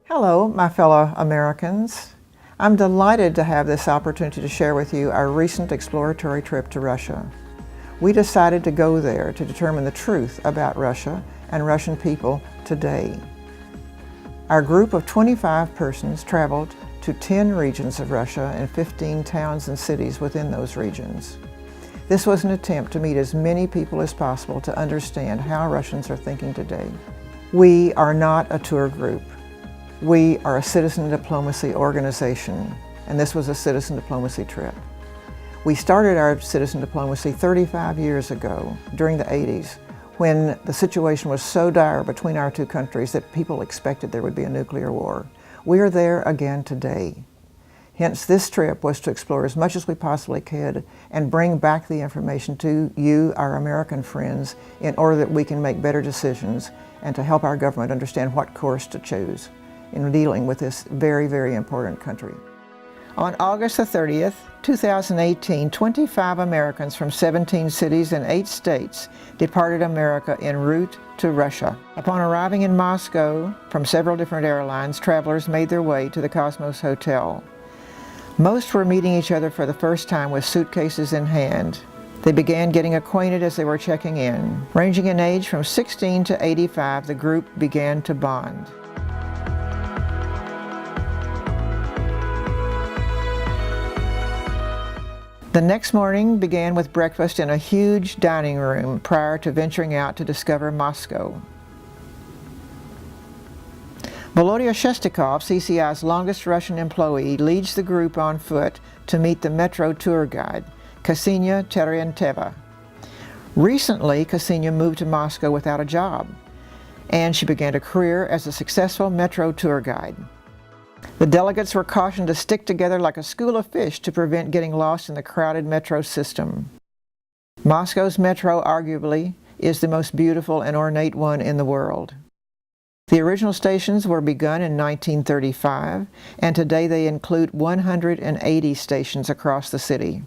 Hello, my fellow Americans. I'm delighted to have this opportunity to share with you our recent exploratory trip to Russia. We decided to go there to determine the truth about Russia and Russian people today. Our group of 25 persons traveled to 10 regions of Russia and 15 towns and cities within those regions. This was an attempt to meet as many people as possible to understand how Russians are thinking today. We are not a tour group. We are a citizen diplomacy organization, and this was a citizen diplomacy trip. We started our citizen diplomacy 35 years ago, during the 80s, when the situation was so dire between our two countries that people expected there would be a nuclear war. We are there again today. Hence, this trip was to explore as much as we possibly could and bring back the information to you, our American friends, in order that we can make better decisions and to help our government understand what course to choose in dealing with this very, very important country. On August the 30th, 2018, 25 Americans from 17 cities and 8 states departed America en route to Russia. Upon arriving in Moscow from several different airlines, travelers made their way to the Cosmos Hotel. Most were meeting each other for the first time with suitcases in hand. They began getting acquainted as they were checking in. Ranging in age from 16 to 85, the group began to bond. The next morning began with breakfast in a huge dining room prior to venturing out to discover Moscow. Volodya Shestakov, CCI's longest Russian employee, leads the group on foot to meet the metro tour guide, Ksenia Terenteva. Recently, Ksenia moved to Moscow without a job, and she began a career as a successful metro tour guide. The delegates were cautioned to stick together like a school of fish to prevent getting lost in the crowded metro system. Moscow's metro, arguably, is the most beautiful and ornate one in the world. The original stations were begun in 1935, and today they include 180 stations across the city.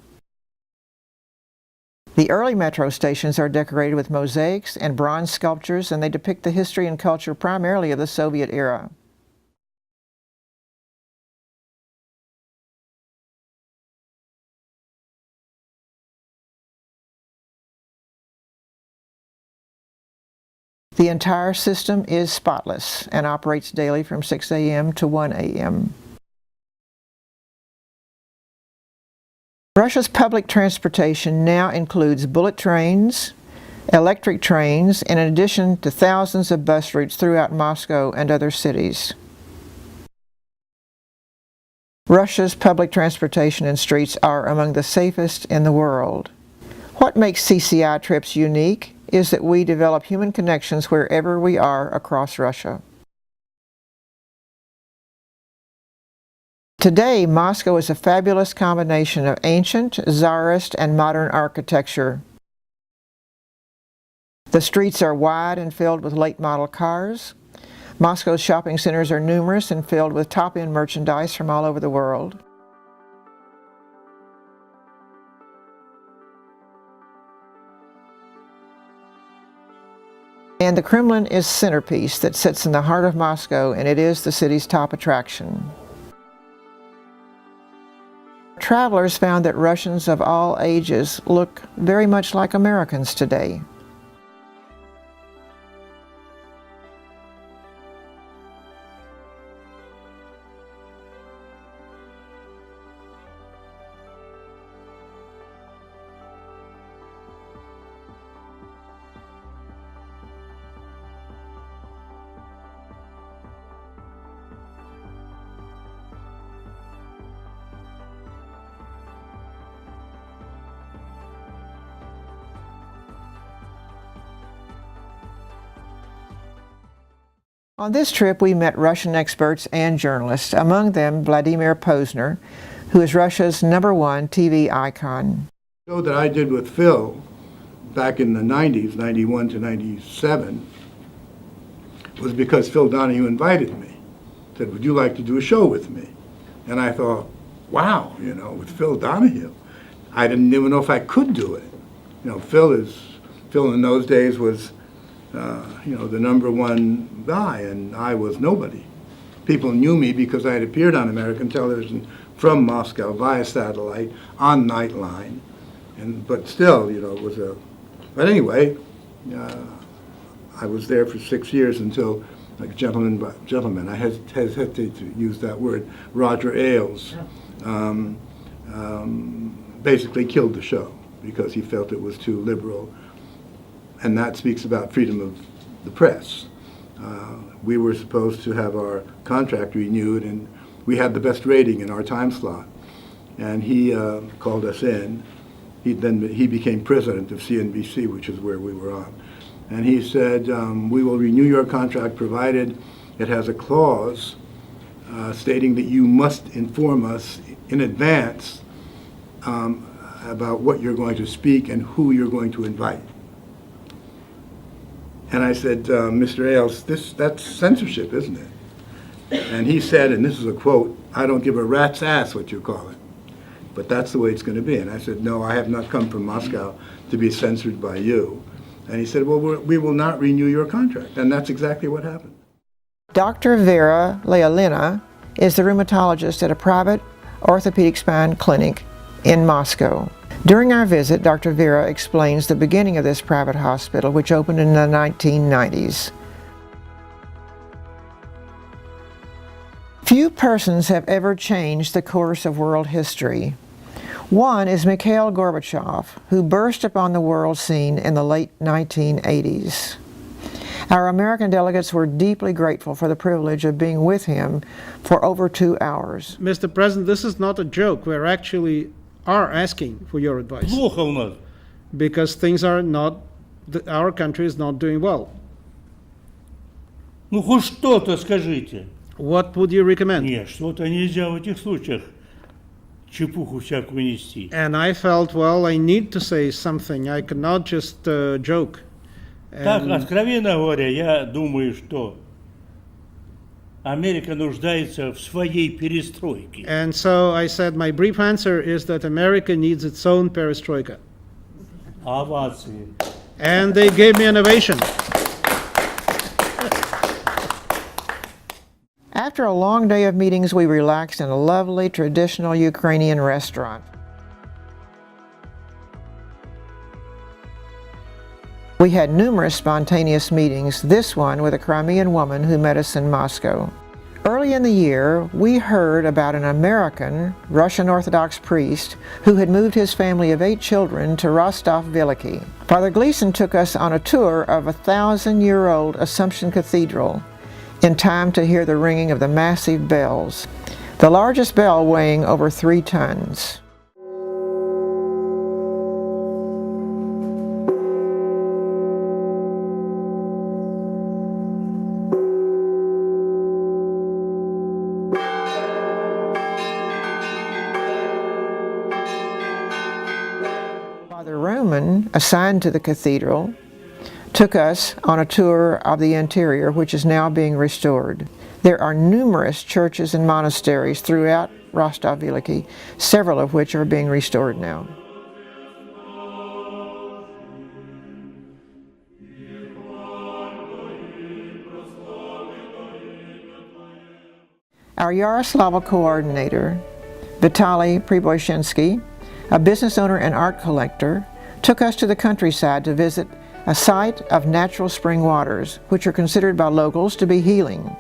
The early metro stations are decorated with mosaics and bronze sculptures, and they depict the history and culture primarily of the Soviet era. The entire system is spotless and operates daily from 6 a.m. to 1 a.m. Russia's public transportation now includes bullet trains, electric trains, and in addition to thousands of bus routes throughout Moscow and other cities. Russia's public transportation and streets are among the safest in the world. What makes CCI trips unique is that we develop human connections wherever we are across Russia. Today, Moscow is a fabulous combination of ancient, Tsarist, and modern architecture. The streets are wide and filled with late model cars. Moscow's shopping centers are numerous and filled with top-end merchandise from all over the world. And the Kremlin is centerpiece that sits in the heart of Moscow, and it is the city's top attraction. Travelers found that Russians of all ages look very much like Americans today. On this trip, we met Russian experts and journalists, among them Vladimir Posner, who is Russia's #1 TV icon. The show that I did with Phil back in the 90s, 91 to 97, was because Phil Donahue invited me. Said, would you like to do a show with me? And I thought, wow, with Phil Donahue. I didn't even know if I could do it. Phil in those days was the #1 guy, and I was nobody. people knew me because I had appeared on American television from Moscow via satellite on Nightline. But still, it was a... But anyway, I was there for 6 years until, like gentleman, I hesitate to use that word, Roger Ailes, basically killed the show because he felt it was too liberal. And that speaks about freedom of the press. We were supposed to have our contract renewed, and we had the best rating in our time slot. And he called us in. He became president of CNBC, which is where we were on. And he said, we will renew your contract provided it has a clause stating that you must inform us in advance about what you're going to speak and who you're going to invite. And I said, Mr. Ailes, that's censorship, isn't it? And he said, and this is a quote, "I don't give a rat's ass what you call it, but that's the way it's going to be." And I said, "No, I have not come from Moscow to be censored by you." And he said, "Well, we will not renew your contract." And that's exactly what happened. Dr. Vera Leolina is the rheumatologist at a private orthopedic spine clinic in Moscow. During our visit, Dr. Vera explains the beginning of this private hospital, which opened in the 1990s. Few persons have ever changed the course of world history. One is Mikhail Gorbachev, who burst upon the world scene in the late 1980s. Our American delegates were deeply grateful for the privilege of being with him for over 2 hours. Mr. President, this is not a joke. We're actually asking for your advice. Плохо у нас. Because things are not, our country is not doing well. Ну хоть что-то скажите. What would you recommend? Нет, что-то нельзя в этих случаях чепуху всякую нести. And I felt, well, I need to say something. I cannot just joke. Так, откровенно говоря, я думаю, что Америка нуждается в своей перестройке. And so I said, my brief answer is that America needs its own perestroika. Овации. And they gave me an ovation. After a long day of meetings, we relaxed in a lovely traditional Ukrainian restaurant. We had numerous spontaneous meetings, this one with a Crimean woman who met us in Moscow. Early in the year, we heard about an American Russian Orthodox priest who had moved his family of 8 children to Rostov-Veliki. Father Gleason took us on a tour of a 1,000-year-old Assumption Cathedral in time to hear the ringing of the massive bells, the largest bell weighing over 3 tons. Father Roman, assigned to the cathedral, took us on a tour of the interior, which is now being restored. There are numerous churches and monasteries throughout Rostov-Veliki, several of which are being restored now. Our Yaroslavl coordinator, Vitaly Priboyshensky, a business owner and art collector, took us to the countryside to visit a site of natural spring waters, which are considered by locals to be healing.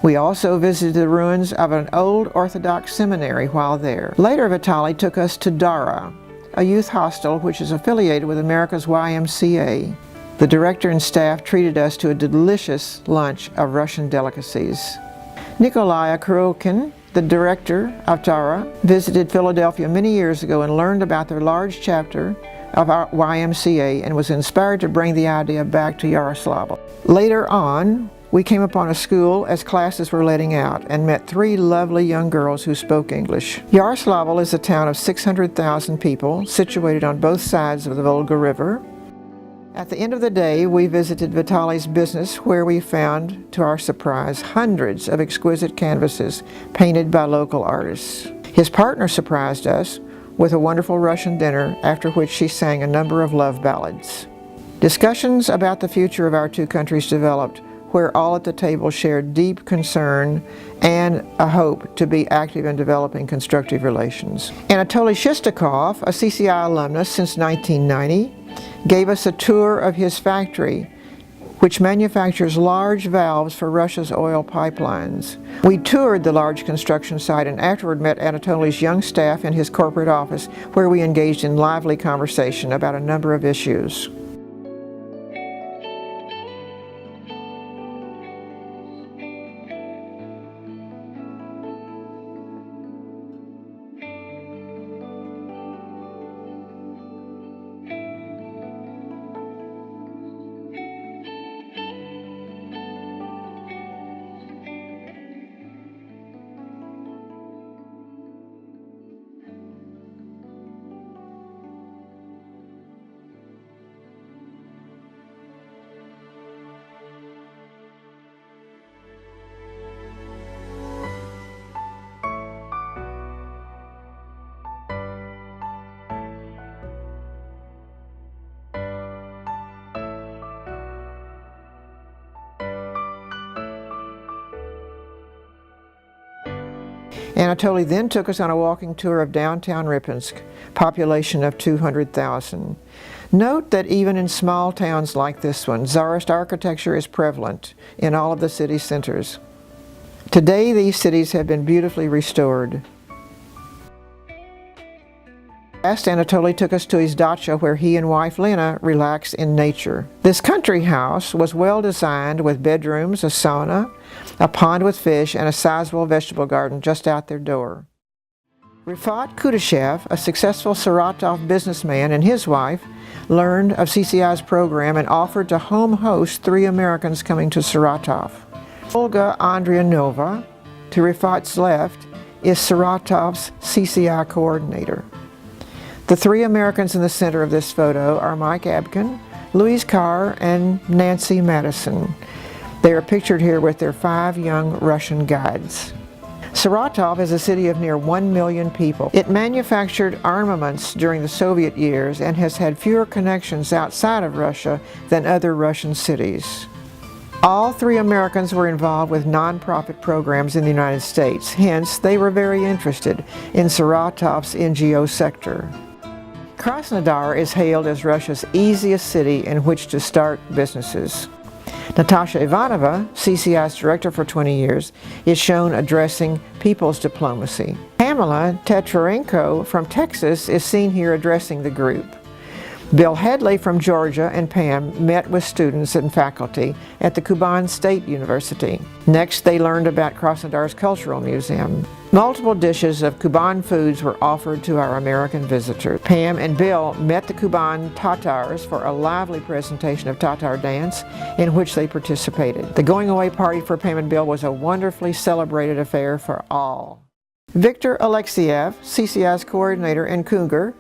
We also visited the ruins of an old Orthodox seminary while there. Later, Vitaly took us to Dara, a youth hostel which is affiliated with America's YMCA. The director and staff treated us to a delicious lunch of Russian delicacies. Nikolai Kurokin, the director of Dara, visited Philadelphia many years ago and learned about their large chapter of our YMCA and was inspired to bring the idea back to Yaroslavl. Later on, we came upon a school as classes were letting out and met 3 lovely young girls who spoke English. Yaroslavl is a town of 600,000 people situated on both sides of the Volga River. At the end of the day, we visited Vitaly's business where we found, to our surprise, hundreds of exquisite canvases painted by local artists. His partner surprised us with a wonderful Russian dinner, after which she sang a number of love ballads. Discussions about the future of our 2 countries developed where all at the table shared deep concern and a hope to be active in developing constructive relations. Anatoly Shestakov, a CCI alumnus since 1990, gave us a tour of his factory, which manufactures large valves for Russia's oil pipelines. We toured the large construction site and afterward met Anatoly's young staff in his corporate office, where we engaged in lively conversation about a number of issues. Anatoly then took us on a walking tour of downtown Ripinsk, population of 200,000. Note that even in small towns like this one, Tsarist architecture is prevalent in all of the city centers. Today, these cities have been beautifully restored. Last, Anatoly took us to his dacha, where he and wife Lena relax in nature. This country house was well designed with bedrooms, a sauna, a pond with fish, and a sizable vegetable garden just out their door. Rifat Kudashev, a successful Saratov businessman, and his wife learned of CCI's program and offered to home host 3 Americans coming to Saratov. Olga Andrianova, to Rifat's left, is Saratov's CCI coordinator. The 3 Americans in the center of this photo are Mike Abkin, Louise Carr, and Nancy Madison. They are pictured here with their 5 young Russian guides. Saratov is a city of near 1 million people. It manufactured armaments during the Soviet years and has had fewer connections outside of Russia than other Russian cities. All 3 Americans were involved with nonprofit programs in the United States. Hence, they were very interested in Saratov's NGO sector. Krasnodar is hailed as Russia's easiest city in which to start businesses. Natasha Ivanova, CCI's director for 20 years, is shown addressing people's diplomacy. Pamela Tetrarenko from Texas is seen here addressing the group. Bill Headley from Georgia and Pam met with students and faculty at the Kuban State University. Next, they learned about Krasnodar's Cultural Museum. Multiple dishes of Kuban foods were offered to our American visitors. Pam and Bill met the Kuban Tatars for a lively presentation of Tatar dance in which they participated. The going away party for Pam and Bill was a wonderfully celebrated affair for all. Victor Alexiev, CCI's coordinator in Cougar,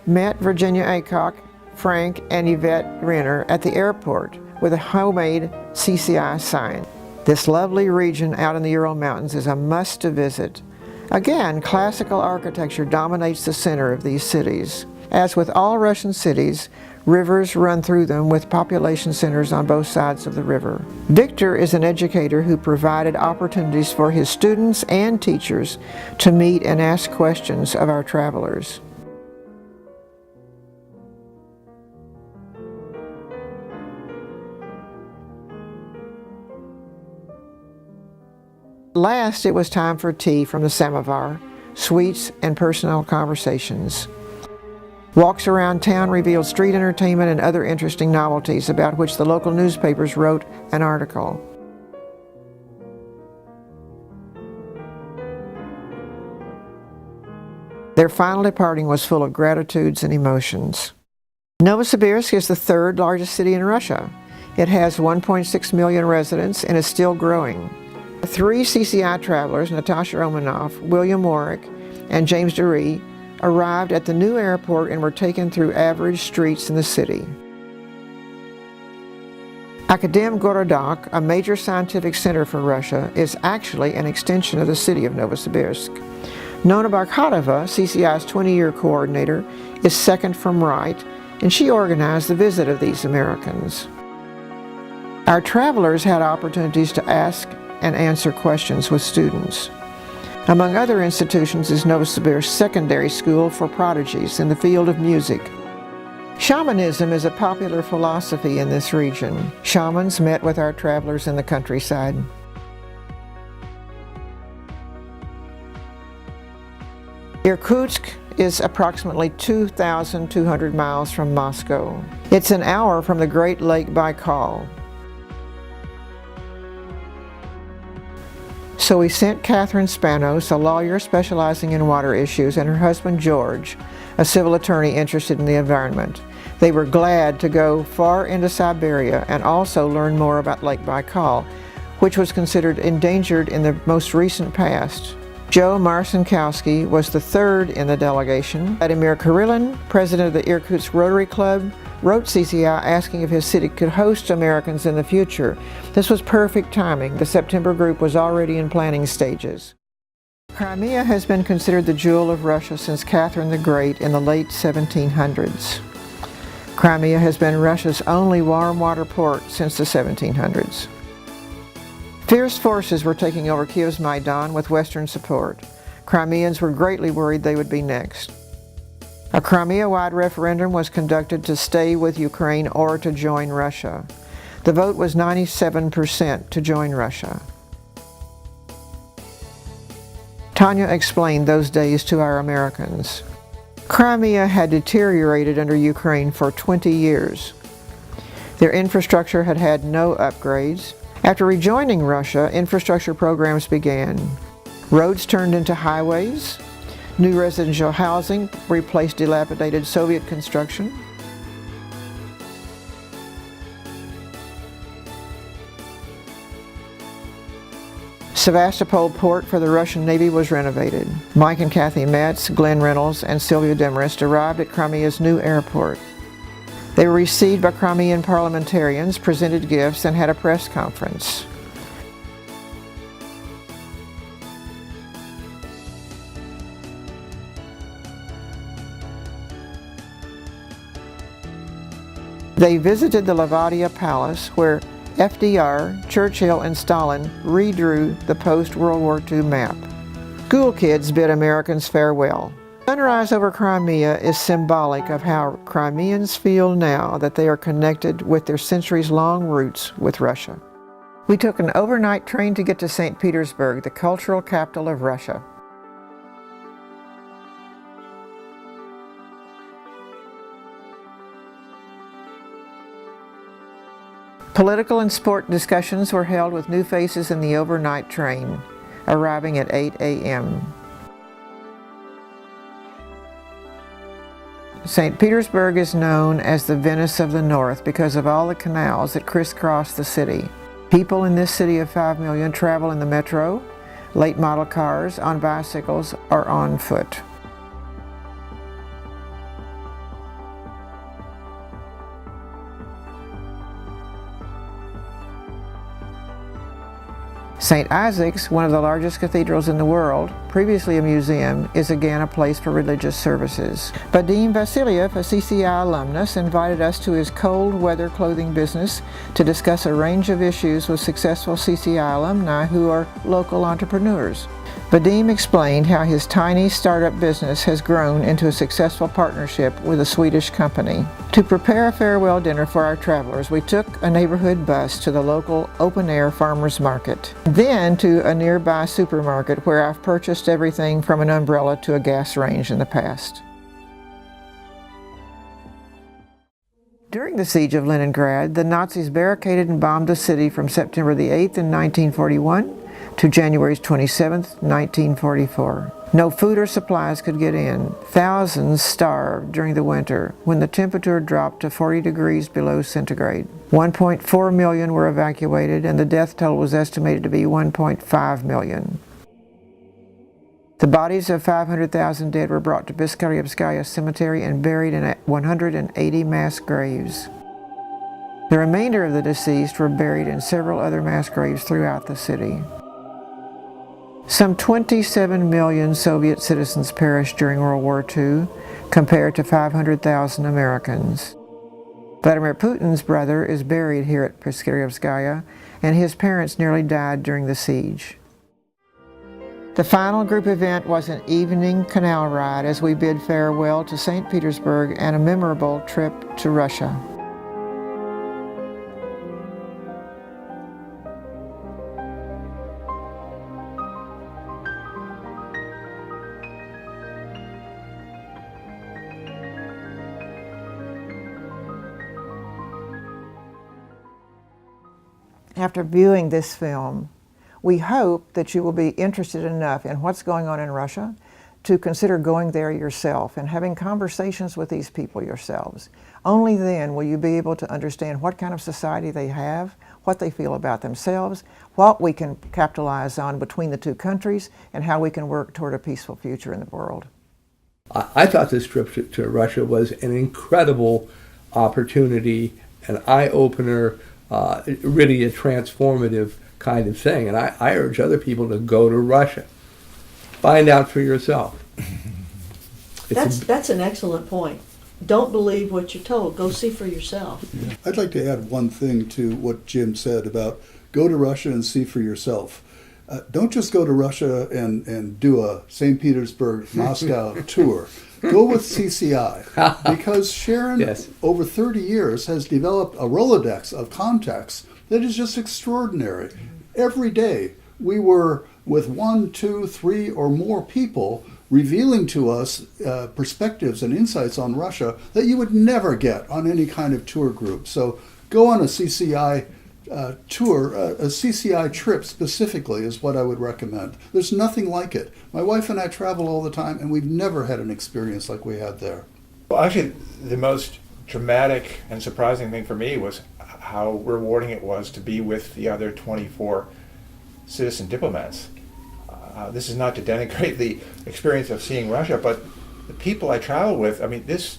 met Virginia Aycock, Frank, and Yvette Renner at the airport with a homemade CCI sign. This lovely region out in the Ural Mountains is a must to visit. Again, classical architecture dominates the center of these cities. As with all Russian cities, rivers run through them with population centers on both sides of the river. Victor is an educator who provided opportunities for his students and teachers to meet and ask questions of our travelers. Last, it was time for tea from the samovar, sweets, and personal conversations. Walks around town revealed street entertainment and other interesting novelties about which the local newspapers wrote an article. Their final departing was full of gratitudes and emotions. Novosibirsk is the 3rd largest city in Russia. It has 1.6 million residents and is still growing. 3 CCI travelers, Natasha Romanov, William Warwick, and James DeRee, arrived at the new airport and were taken through average streets in the city. Akademgorodok, a major scientific center for Russia, is actually an extension of the city of Novosibirsk. Nona Barkhatova, CCI's 20-year coordinator, is second from right, and she organized the visit of these Americans. Our travelers had opportunities to ask and answer questions with students. Among other institutions is Novosibirsk Secondary School for Prodigies in the field of music. Shamanism is a popular philosophy in this region. Shamans met with our travelers in the countryside. Irkutsk is approximately 2,200 miles from Moscow. It's an hour from the Great Lake Baikal. So we sent Catherine Spanos, a lawyer specializing in water issues, and her husband George, a civil attorney interested in the environment. They were glad to go far into Siberia and also learn more about Lake Baikal, which was considered endangered in the most recent past. Joe Marcinkowski was the third in the delegation. Vladimir Karelin, president of the Irkutsk Rotary Club, wrote CCI asking if his city could host Americans in the future. This was perfect timing. The September group was already in planning stages. Crimea has been considered the jewel of Russia since Catherine the Great in the late 1700s. Crimea has been Russia's only warm water port since the 1700s. Fierce forces were taking over Kiev's Maidan with Western support. Crimeans were greatly worried they would be next. A Crimea-wide referendum was conducted to stay with Ukraine or to join Russia. The vote was 97% to join Russia. Tanya explained those days to our Americans. Crimea had deteriorated under Ukraine for 20 years. Their infrastructure had had no upgrades. After rejoining Russia, infrastructure programs began. Roads turned into highways. New residential housing replaced dilapidated Soviet construction. Sevastopol port for the Russian Navy was renovated. Mike and Kathy Metz, Glenn Reynolds, and Sylvia Demarest arrived at Crimea's new airport. They were received by Crimean parliamentarians, presented gifts, and had a press conference. They visited the Levadia Palace, where FDR, Churchill, and Stalin redrew the post-World War II map. School kids bid Americans farewell. Sunrise over Crimea is symbolic of how Crimeans feel now that they are connected with their centuries-long roots with Russia. We took an overnight train to get to St. Petersburg, the cultural capital of Russia. Political and sport discussions were held with new faces in the overnight train, arriving at 8 a.m. St. Petersburg is known as the Venice of the North because of all the canals that crisscross the city. People in this city of 5 million travel in the metro, late model cars, on bicycles, or on foot. St. Isaac's, one of the largest cathedrals in the world, previously a museum, is again a place for religious services. Vadim Vasilyev, a CCI alumnus, invited us to his cold weather clothing business to discuss a range of issues with successful CCI alumni who are local entrepreneurs. Vadim explained how his tiny startup business has grown into a successful partnership with a Swedish company. To prepare a farewell dinner for our travelers, we took a neighborhood bus to the local open-air farmers market, then to a nearby supermarket where I've purchased everything from an umbrella to a gas range in the past. During the siege of Leningrad, the Nazis barricaded and bombed the city from September the 8th in 1941 to January 27, 1944. No food or supplies could get in. Thousands starved during the winter when the temperature dropped to 40 degrees below centigrade. 1.4 million were evacuated, and the death toll was estimated to be 1.5 million. The bodies of 500,000 dead were brought to Biskaryevskaya Cemetery and buried in 180 mass graves. The remainder of the deceased were buried in several other mass graves throughout the city. Some 27 million Soviet citizens perished during World War II, compared to 500,000 Americans. Vladimir Putin's brother is buried here at Praskyryevskaya, and his parents nearly died during the siege. The final group event was an evening canal ride as we bid farewell to St. Petersburg and a memorable trip to Russia. After viewing this film, we hope that you will be interested enough in what's going on in Russia to consider going there yourself and having conversations with these people yourselves. Only then will you be able to understand what kind of society they have, what they feel about themselves, what we can capitalize on between the two countries, and how we can work toward a peaceful future in the world. I thought this trip to Russia was an incredible opportunity, an eye-opener, really a transformative kind of thing. And I urge other people to go to Russia. Find out for yourself. That's an excellent point. Don't believe what you're told. Go see for yourself. I'd like to add one thing to what Jim said about go to Russia and see for yourself. Don't just go to Russia and do a St. Petersburg, Moscow tour. Go with CCI, because Sharon, Yes. over 30 years, has developed a Rolodex of contacts that is just extraordinary. Every day, we were with 1, 2, 3, or more people revealing to us perspectives and insights on Russia that you would never get on any kind of tour group. So go on a CCI tour, a CCI trip specifically is what I would recommend. There's nothing like it. My wife and I travel all the time, and we've never had an experience like we had there. Well, actually, the most dramatic and surprising thing for me was how rewarding it was to be with the other 24 citizen diplomats. This is not to denigrate the experience of seeing Russia, but the people I traveled with, I mean, this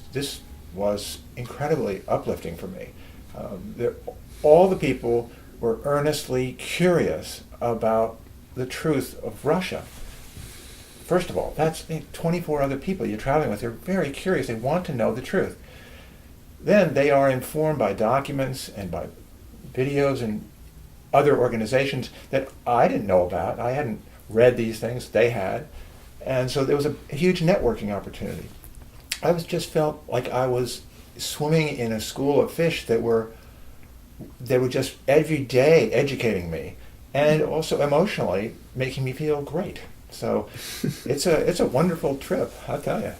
was incredibly uplifting for me. All the people were earnestly curious about the truth of Russia. First of all, that's 24 other people you're traveling with. They're very curious. They want to know the truth. Then they are informed by documents and by videos and other organizations that I didn't know about. I hadn't read these things. They had. And so there was a huge networking opportunity. I just felt like I was swimming in a school of fish they were just every day educating me and also emotionally making me feel great. So it's a wonderful trip, I'll tell you.